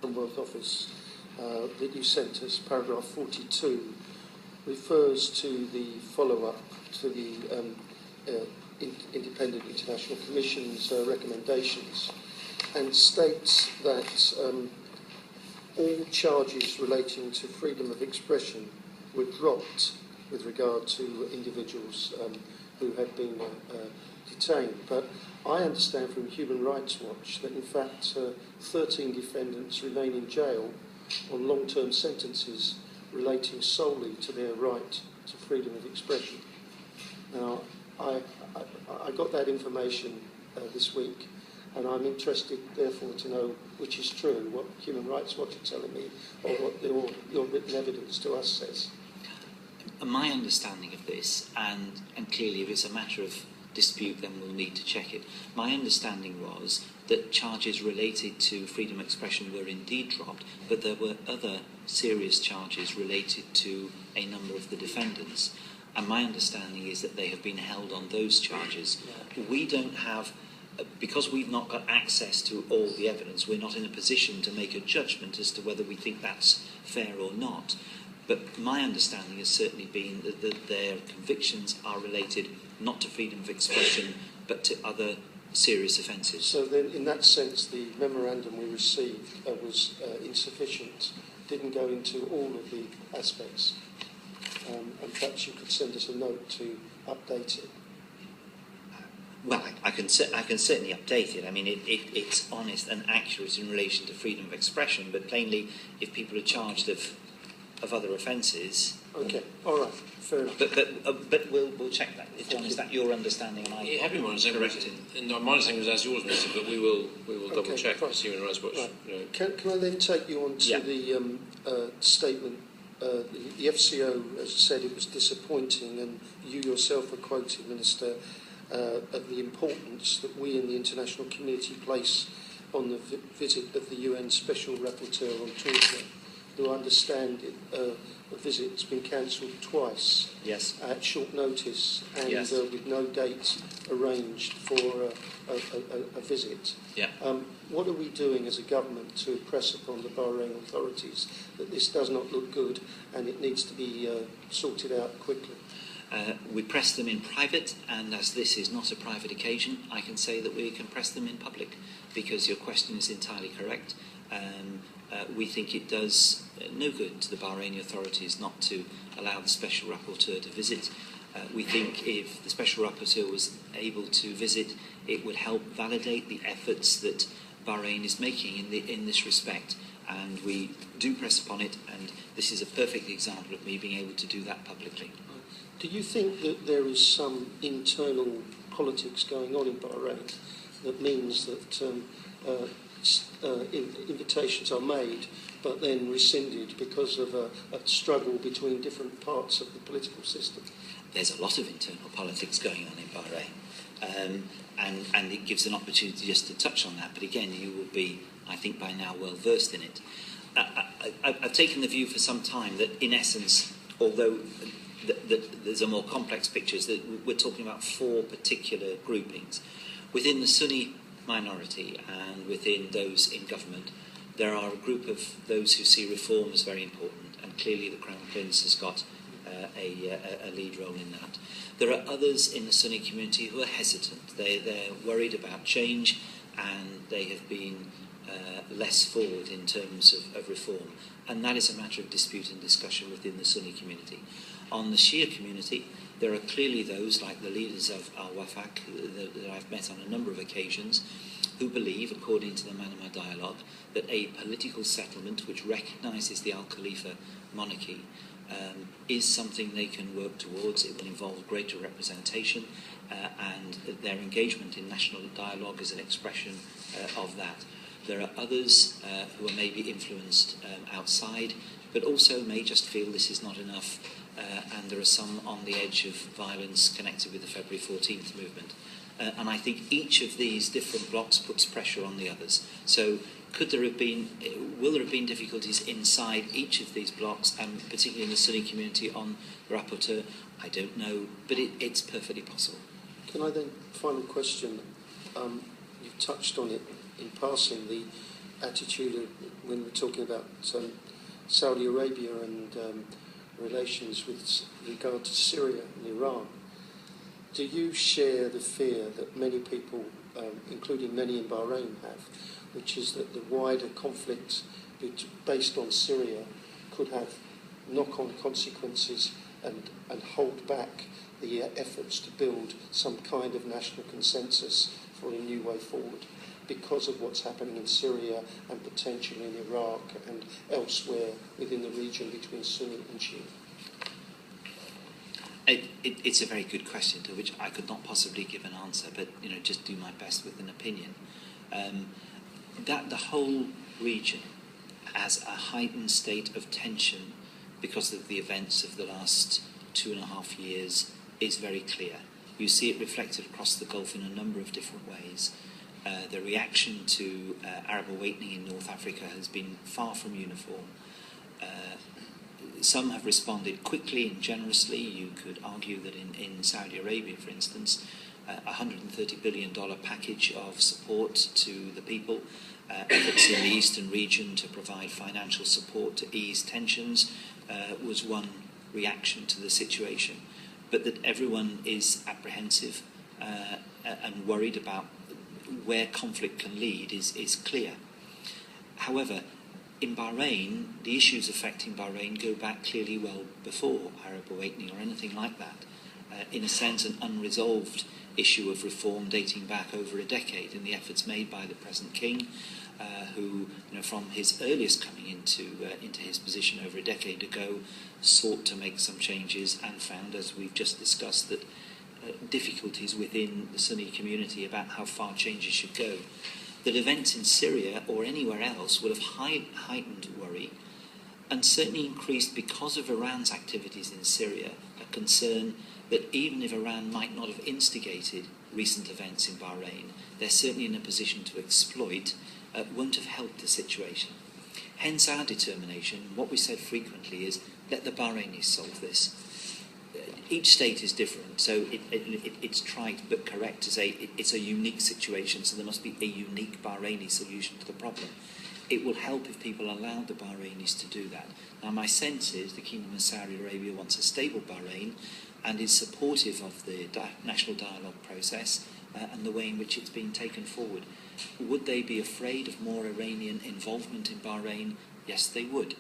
Commonwealth Office that you sent us, paragraph 42, refers to the follow-up to the Independent International Commission's recommendations, and states that all charges relating to freedom of expression were dropped with regard to individuals who had been detained. But I understand from Human Rights Watch that in fact 13 defendants remain in jail on long-term sentences relating solely to their right to freedom of expression. Now, I got that information this week, and I'm interested, therefore, to know which is true, what Human Rights Watch are telling me, or what your written evidence to us says. My understanding of this, and clearly if it's a matter of dispute, then we'll need to check it. My understanding was that charges related to freedom of expression were indeed dropped, but there were other serious charges related to a number of the defendants. And my understanding is that they have been held on those charges. We don't have, because we've not got access to all the evidence, we're not in a position to make a judgment as to whether we think that's fair or not. But my understanding has certainly been that their convictions are related not to freedom of expression, but to other serious offences. So then, in that sense, the memorandum we received was insufficient, didn't go into all of the aspects. And perhaps you could send us a note to update it. Well, I can certainly update it. I mean, it's honest and accurate in relation to freedom of expression, but plainly, if people are charged of other offences... Okay, all right, fair enough. But we'll check that. John, is that your understanding? And it had been my understanding, and my understanding was as yours, Mr. But we will double check with Human Rights Watch. Right. You know. Can I then take you on to the statement? The FCO has said it was disappointing, and you yourself are quoted, Minister, of the importance that we in the international community place on the visit of the UN Special Rapporteur on Torture, who I understand a visit's been cancelled twice. Yes. At short notice, and yes. With no date arranged for a visit. Yeah. What are we doing as a government to press upon the Bahrain authorities that this does not look good and it needs to be sorted out quickly? We press them in private, and as this is not a private occasion, I can say that we can press them in public, because your question is entirely correct. We think it does no good to the Bahraini authorities not to allow the Special Rapporteur to visit. We think if the Special Rapporteur was able to visit, it would help validate the efforts that Bahrain is making in this respect, and we do press upon it, and this is a perfect example of me being able to do that publicly. Do you think that there is some internal politics going on in Bahrain that means that invitations are made but then rescinded because of a struggle between different parts of the political system? There's a lot of internal politics going on in Bahrain, and it gives an opportunity just to touch on that. But again, you will be, I think, by now well versed in it. I've taken the view for some time that, in essence, although there's a more complex picture, that we're talking about four particular groupings. Within the Sunni minority and within those in government, there are a group of those who see reform as very important, and clearly the Crown Prince has got a lead role in that. There are others in the Sunni community who are hesitant. They're worried about change, and they have been less forward in terms of reform, and that is a matter of dispute and discussion within the Sunni community. On the Shia community, there are clearly those, like the leaders of Al-Wafaq, that I've met on a number of occasions, who believe, according to the Manama Dialogue, that a political settlement which recognises the Al-Khalifa monarchy is something they can work towards. It will involve greater representation, and their engagement in national dialogue is an expression of that. There are others who are maybe influenced outside, but also may just feel this is not enough, and there are some on the edge of violence connected with the February 14th movement. And I think each of these different blocks puts pressure on the others. So will there have been difficulties inside each of these blocks, and particularly in the Sunni community on the rapporteur? I don't know, but it's perfectly possible. Can I then, final question, you've touched on it in passing, the attitude when we're talking about Saudi Arabia and relations with regard to Syria and Iran. Do you share the fear that many people, including many in Bahrain, have, which is that the wider conflict based on Syria could have knock-on consequences and hold back the efforts to build some kind of national consensus for a new way forward because of what's happening in Syria and potentially in Iraq and elsewhere within the region between Sunni and Shia? It's a very good question to which I could not possibly give an answer, but just do my best with an opinion. That the whole region has a heightened state of tension because of the events of the last 2.5 years is very clear. You see it reflected across the Gulf in a number of different ways. The reaction to Arab awakening in North Africa has been far from uniform. Some have responded quickly and generously. You could argue that in Saudi Arabia, for instance, a $130 billion package of support to the people, efforts in the eastern region to provide financial support to ease tensions was one reaction to the situation. But that everyone is apprehensive and worried about where conflict can lead is clear. However, in Bahrain, the issues affecting Bahrain go back clearly well before Arab awakening or anything like that. In a sense, an unresolved issue of reform dating back over a decade, and the efforts made by the present king, who, from his earliest coming into his position over a decade ago, sought to make some changes and found, as we've just discussed, that difficulties within the Sunni community about how far changes should go. That events in Syria or anywhere else will have heightened worry and certainly increased because of Iran's activities in Syria, a concern that even if Iran might not have instigated recent events in Bahrain, they're certainly in a position to exploit, won't have helped the situation. Hence our determination, what we said frequently is, let the Bahrainis solve this. Each state is different, so it's trite but correct to say it's a unique situation, so there must be a unique Bahraini solution to the problem. It will help if people allow the Bahrainis to do that. Now, my sense is the Kingdom of Saudi Arabia wants a stable Bahrain and is supportive of the national dialogue process and the way in which it's being taken forward. Would they be afraid of more Iranian involvement in Bahrain? Yes, they would.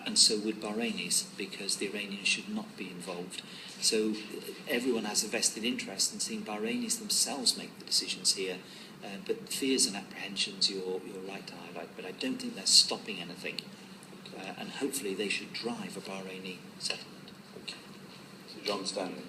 And so would Bahrainis, because the Iranians should not be involved. So everyone has a vested interest in seeing Bahrainis themselves make the decisions here. But fears and apprehensions, you're right to highlight, but I don't think they're stopping anything. And hopefully they should drive a Bahraini settlement. So John Stanley.